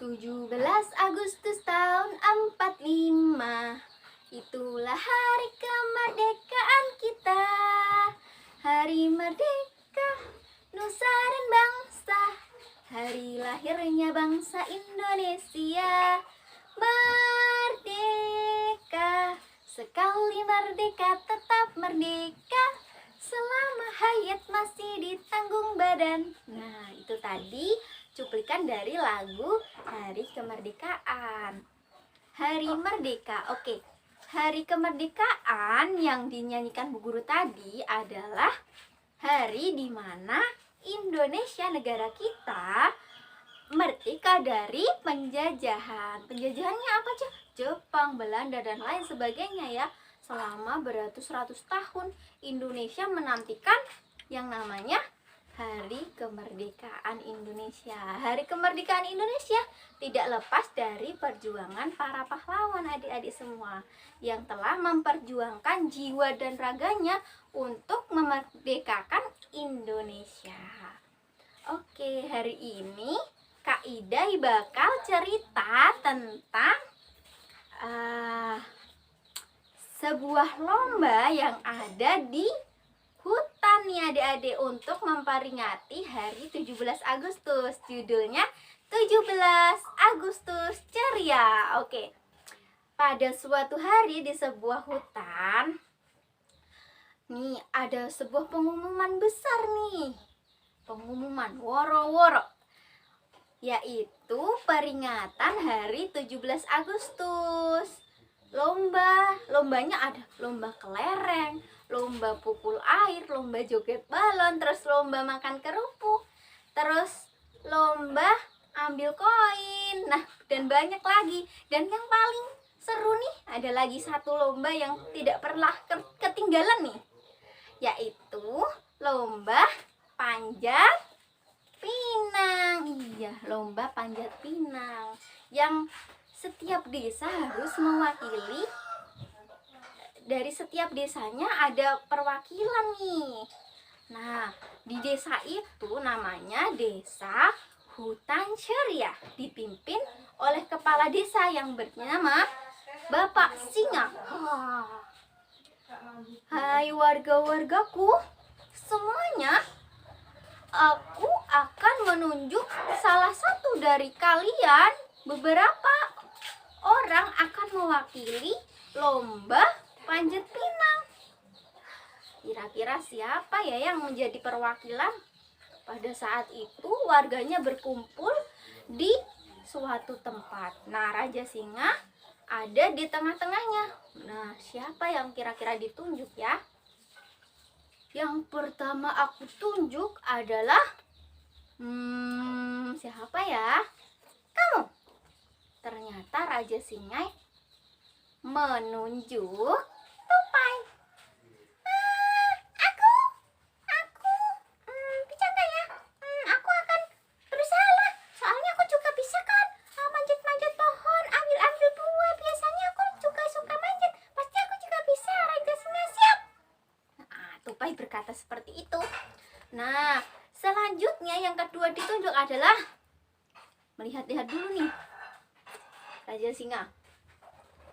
17 Agustus tahun 45, itulah hari kemerdekaan kita. Hari merdeka, nusa dan bangsa, hari lahirnya bangsa Indonesia. Merdeka, sekali merdeka tetap merdeka, selama hayat masih ditanggung badan. Nah, itu tadi cuplikan dari lagu Hari Kemerdekaan. Hari Merdeka. Oke. Hari Kemerdekaan yang dinyanyikan Bu Guru tadi adalah hari di mana Indonesia, negara kita, merdeka dari penjajahan. Penjajahannya apa aja? Jepang, Belanda, dan lain sebagainya ya. Selama beratus-ratus tahun Indonesia menantikan yang namanya Hari Kemerdekaan Indonesia. Hari Kemerdekaan Indonesia tidak lepas dari perjuangan para pahlawan adik-adik semua yang telah memperjuangkan jiwa dan raganya untuk memerdekakan Indonesia. Oke, hari ini Kak Ida bakal cerita tentang sebuah lomba yang ada di hutan nih adik-adik untuk memperingati hari 17 Agustus. Judulnya 17 Agustus Ceria. Oke. Pada suatu hari di sebuah hutan, nih ada sebuah pengumuman besar nih. Pengumuman woro-woro. Yaitu peringatan hari 17 Agustus. Lombanya ada lomba kelereng, lomba pukul air, lomba joget balon, terus lomba makan kerupuk, terus lomba ambil koin, nah dan banyak lagi. Dan yang paling seru nih, ada lagi satu lomba yang tidak pernah ketinggalan nih, yaitu lomba panjat pinang. Iya, lomba panjat pinang yang setiap desa harus mewakili. Dari setiap desanya ada perwakilan nih. Nah, di desa itu namanya Desa Hutan Ceria, dipimpin oleh kepala desa yang bernama Bapak Singa. Hai warga-wargaku semuanya, aku akan menunjuk salah satu dari kalian. Beberapa orang akan mewakili lomba panjat pinang. Kira-kira siapa ya yang menjadi perwakilan? Pada saat itu warganya berkumpul di suatu tempat. Nah, Raja Singa ada di tengah-tengahnya. Nah, siapa yang kira-kira ditunjuk ya? Yang pertama aku tunjuk adalah siapa ya? Kamu. Ternyata Raja Singa menunjuk Tupai. Aku bisa nggak ya? Aku akan berusaha lah. Soalnya aku juga bisa kan manjat-manjat pohon, ambil buah. Biasanya aku juga suka manjat. Pasti aku juga bisa. Raja Singa siap. Nah, Tupai berkata seperti itu. Nah, selanjutnya yang kedua ditunjuk adalah melihat-lihat dulu nih. Raja Singa,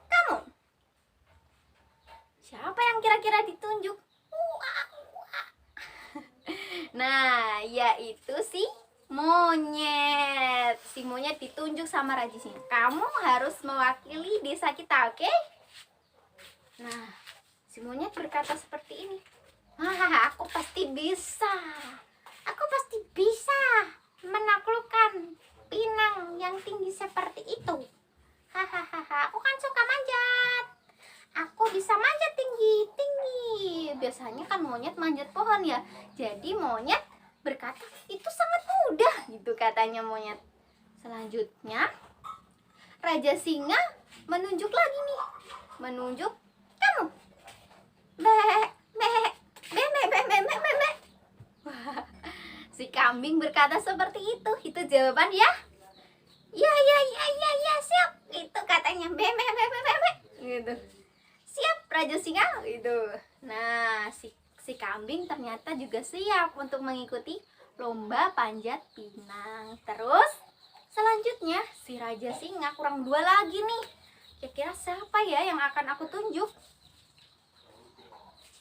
kamu siapa yang kira-kira ditunjuk? Nah, yaitu si monyet. Si monyet ditunjuk sama Raja Singa. Kamu harus mewakili desa kita, oke? Nah, si monyet berkata seperti ini. Aku pasti bisa. Aku pasti bisa menaklukkan pinang yang tinggi seperti itu. Aku kan suka manjat. Aku bisa manjat tinggi-tinggi. Biasanya kan monyet manjat pohon ya. Jadi monyet berkata, itu sangat mudah gitu katanya monyet. Selanjutnya Raja Singa menunjuk lagi nih. Menunjuk kamu. Si kambing berkata seperti itu. Itu jawaban ya? Ya, siap. Itu katanya be gitu. Siap Raja Singa gitu. Nah, si kambing ternyata juga siap untuk mengikuti lomba panjat pinang. Terus selanjutnya si Raja Singa kurang 2 lagi nih. Kira-kira siapa ya yang akan aku tunjuk?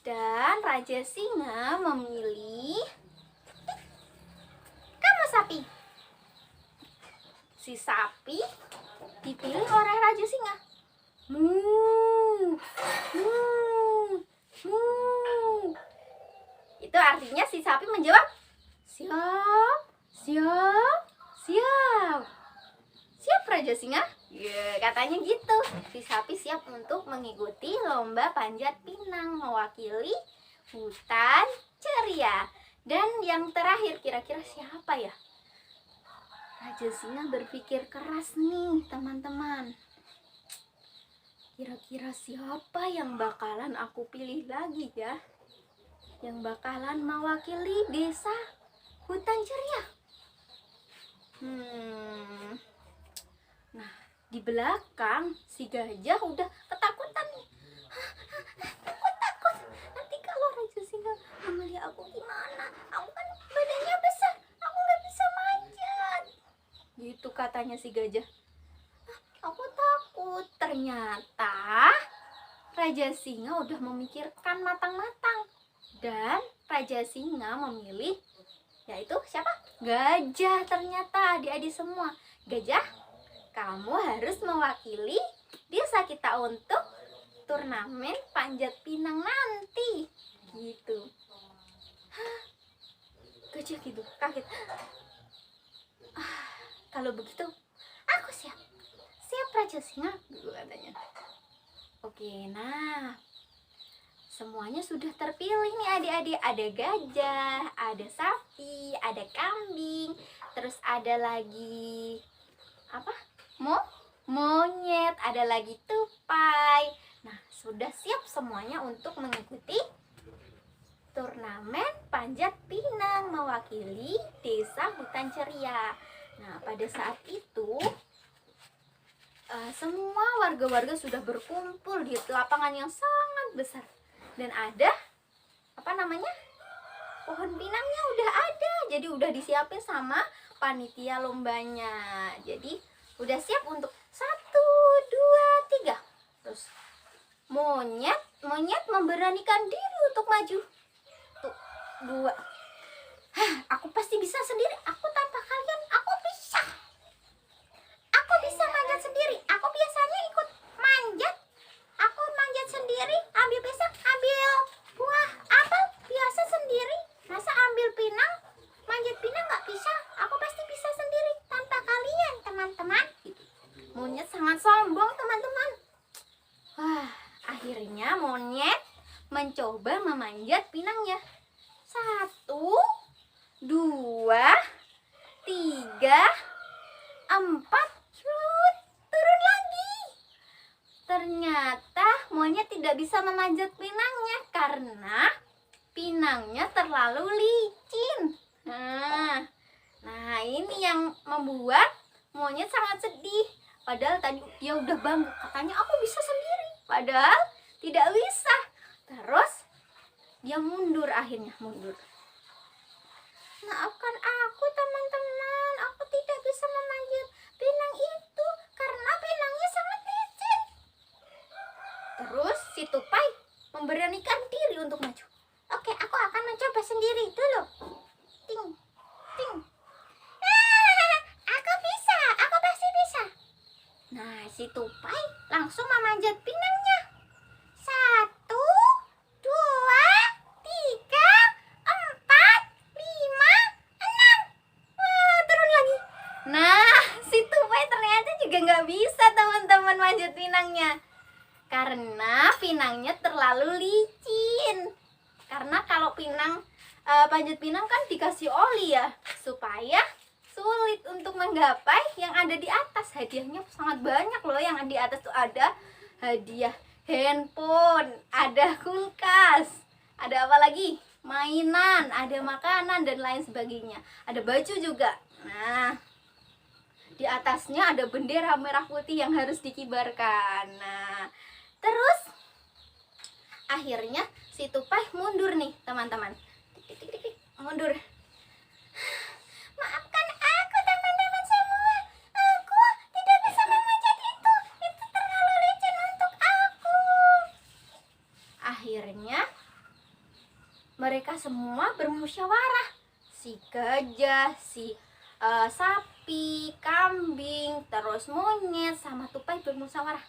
Dan Raja Singa memilih kamu sapi. Si sapi dipilih oleh Raja Singa. Mu, mu, mu. Itu artinya si sapi menjawab, siap, siap, siap. Siap Raja Singa? Katanya gitu. Si sapi siap untuk mengikuti lomba panjat pinang mewakili hutan ceria. Dan yang terakhir, kira-kira siapa ya? Raja Singa berpikir keras nih teman-teman. Kira-kira siapa yang bakalan aku pilih lagi ya? Yang bakalan mewakili desa hutan ceria. Nah, di belakang si gajah udah ketakutan nih. Takut. Nanti kalau Raja Singa melihat aku gimana? Aku kan badannya besar, aku nggak bisa manjat. Gitu katanya si gajah. Aku takut. Ternyata Raja Singa udah memikirkan matang-matang. Dan Raja Singa memilih, yaitu siapa? Gajah. Ternyata adik-adik semua. Gajah, kamu harus mewakili desa kita untuk turnamen panjat pinang nanti. Gitu. Gajah gitu, kaget. Kalau begitu, aku siap. Siap Raja Singa, katanya. Oke, nah semuanya sudah terpilih nih adik-adik. Ada gajah, ada sapi, ada kambing, terus ada lagi apa? Monyet, ada lagi tupai. Nah, sudah siap semuanya untuk mengikuti turnamen panjat pinang mewakili desa hutan ceria. Nah, pada saat itu semua warga-warga sudah berkumpul di lapangan yang sangat besar. Dan ada pohon pinangnya udah ada. Jadi udah disiapin sama panitia lombanya. Jadi udah siap untuk 1, 2, 3. Terus monyet memberanikan diri untuk maju. Tuh, 2. Aku pasti bisa sendiri. Aku tanpa kalian, aku bisa. Aku bisa manjat sendiri. Aku biasanya ikut manjat. Aku manjat sendiri, ambil pisang, ambil buah apel, biasa sendiri. Masa ambil pinang, manjat pinang nggak bisa? Aku pasti bisa sendiri tanpa kalian, teman-teman. Monyet sangat sombong, teman-teman. Akhirnya monyet mencoba memanjat pinangnya. 1, 2, 3, 4. Turun lagi. Ternyata monyet tidak bisa memanjat pinangnya karena pinangnya terlalu licin. Nah, ini yang membuat monyet sangat sedih. Padahal tadi dia udah bangga, katanya aku bisa sendiri. Padahal tidak bisa. Terus dia akhirnya mundur. Maafkan aku teman-teman, aku tidak bisa memanjat pinang itu karena pinangnya sangat licin. Terus si tupai memberanikan diri untuk maju. Oke, aku akan mencoba sendiri dulu. Ting, ting. Aku bisa, aku pasti bisa. Nah, si tupai langsung memanjat pinangnya. 1, 2, 3, 4, 5, 6. Turun lagi. Nah, si tupai ternyata juga nggak bisa teman-teman manjat pinangnya. Karena pinangnya terlalu licin. Karena kalau panjat pinang kan dikasih oli ya, supaya sulit untuk menggapai yang ada di atas. Hadiahnya sangat banyak loh. Yang di atas tuh ada hadiah handphone, ada kulkas, ada apa lagi? Mainan, ada makanan dan lain sebagainya. Ada baju juga. Nah, di atasnya ada bendera merah putih yang harus dikibarkan. Nah, terus akhirnya si tupai mundur nih teman-teman. Mundur. Maafkan aku teman-teman semua. Aku mereka semua bermusyawarah. Si gajah, si sapi, kambing, terus monyet sama tupai bermusyawarah.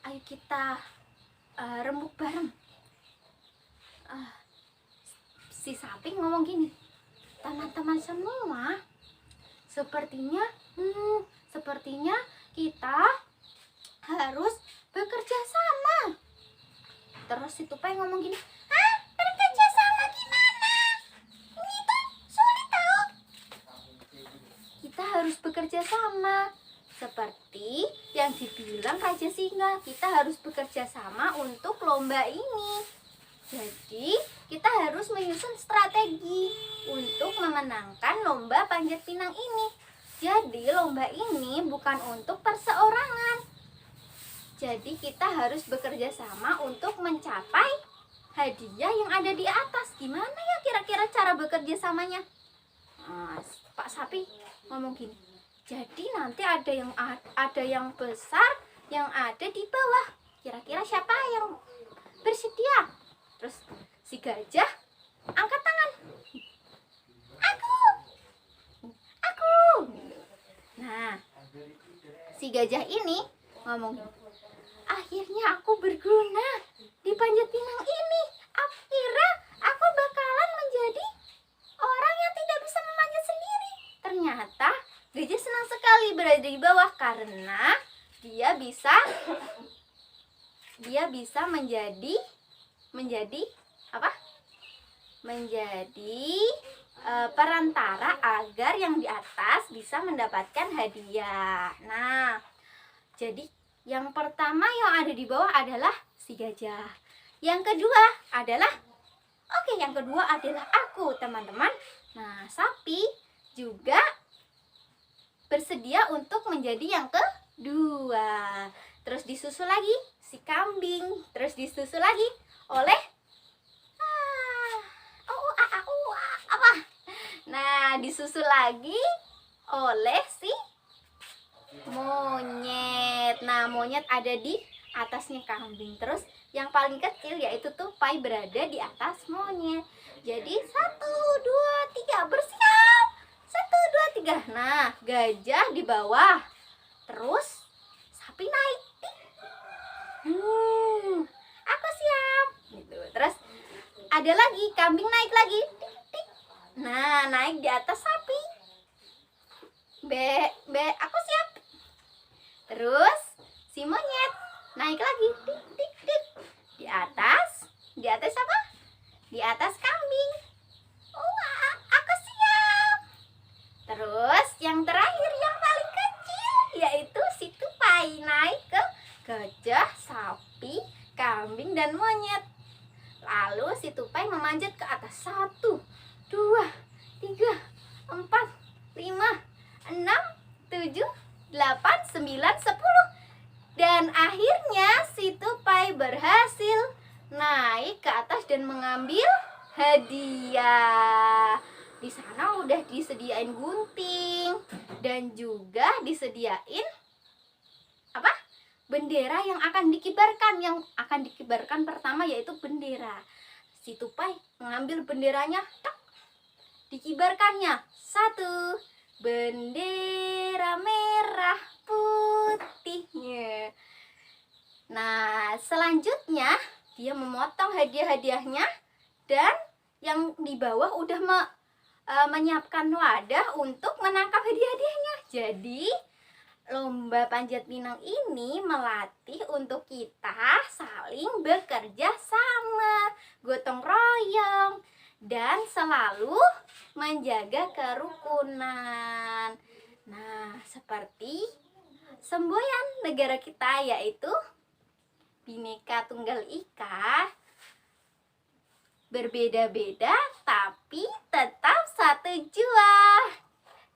Ayo kita rembuk bareng. Si sapi ngomong gini, teman-teman semua, sepertinya kita harus bekerja sama. Terus si tupai ngomong gini, bekerja sama gimana? Ini tuh sulit tahu. Kita harus bekerja sama. Seperti yang dibilang Raja Singa, kita harus bekerja sama untuk lomba ini. Jadi kita harus menyusun strategi untuk memenangkan lomba panjat pinang ini. Jadi lomba ini bukan untuk perseorangan. Jadi kita harus bekerja sama untuk mencapai hadiah yang ada di atas. Gimana ya kira-kira cara bekerja samanya? Pak Sapi ngomong gini, jadi nanti ada yang besar, yang ada di bawah. Kira-kira siapa yang bersedia? Terus si gajah angkat tangan. Aku. Nah, si gajah ini ngomong, akhirnya aku berguna di panjat pinang ini. Aku kira aku bakalan menjadi orang yang tidak bisa memanjat sendiri. Ternyata gajah senang sekali berada di bawah karena dia bisa menjadi apa? Menjadi perantara agar yang di atas bisa mendapatkan hadiah. Nah, jadi yang pertama yang ada di bawah adalah si gajah. Yang kedua adalah aku, teman-teman. Nah, sapi juga bersedia untuk menjadi yang kedua. Terus disusul lagi si kambing, terus disusul lagi oleh disusul lagi oleh si monyet. Nah, monyet ada di atasnya kambing. Terus yang paling kecil yaitu tupai berada di atas monyet. Jadi 1, 2, 3 bersiap. 1, 2, 3. Nah, gajah di bawah. Terus sapi naik. Aku siap. Gitu. Terus ada lagi kambing naik lagi. Nah, naik di atas sapi. Aku siap. Terus si monyet naik lagi. Di atas apa? Di atas kambing. Aku siap. Terus yang terakhir yang paling kecil yaitu si tupai naik ke gajah, sapi, kambing dan monyet. Lalu si tupai memanjat ke atas. 1, 2, 3, 4, 5, 6, 7, 8, 9, 10. Dan akhirnya si tupai berhasil naik ke atas dan mengambil hadiah. Di sana udah disediain gunting dan juga disediain bendera yang akan dikibarkan. Yang akan dikibarkan pertama yaitu bendera. Si tupai mengambil benderanya, dikibarkannya. 1, bendera merah putihnya. Nah, selanjutnya dia memotong hadiah-hadiahnya dan yang di bawah udah menyiapkan wadah untuk menangkap hadiah-hadiahnya. Jadi lomba panjat pinang ini melatih untuk kita saling bekerja sama, gotong royong, dan selalu menjaga kerukunan. Nah, seperti semboyan negara kita yaitu Bhinneka Tunggal Ika. Berbeda-beda tapi tetap satu jua.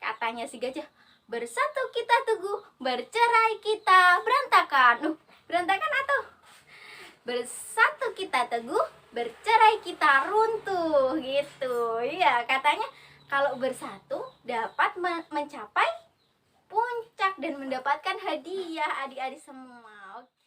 Katanya si gajah, bersatu kita teguh, bercerai kita berantakan. Berantakan atau bersatu kita teguh, bercerai kita runtuh gitu. Iya, katanya kalau bersatu dapat mencapai puncak dan mendapatkan hadiah adik-adik semua. Oke.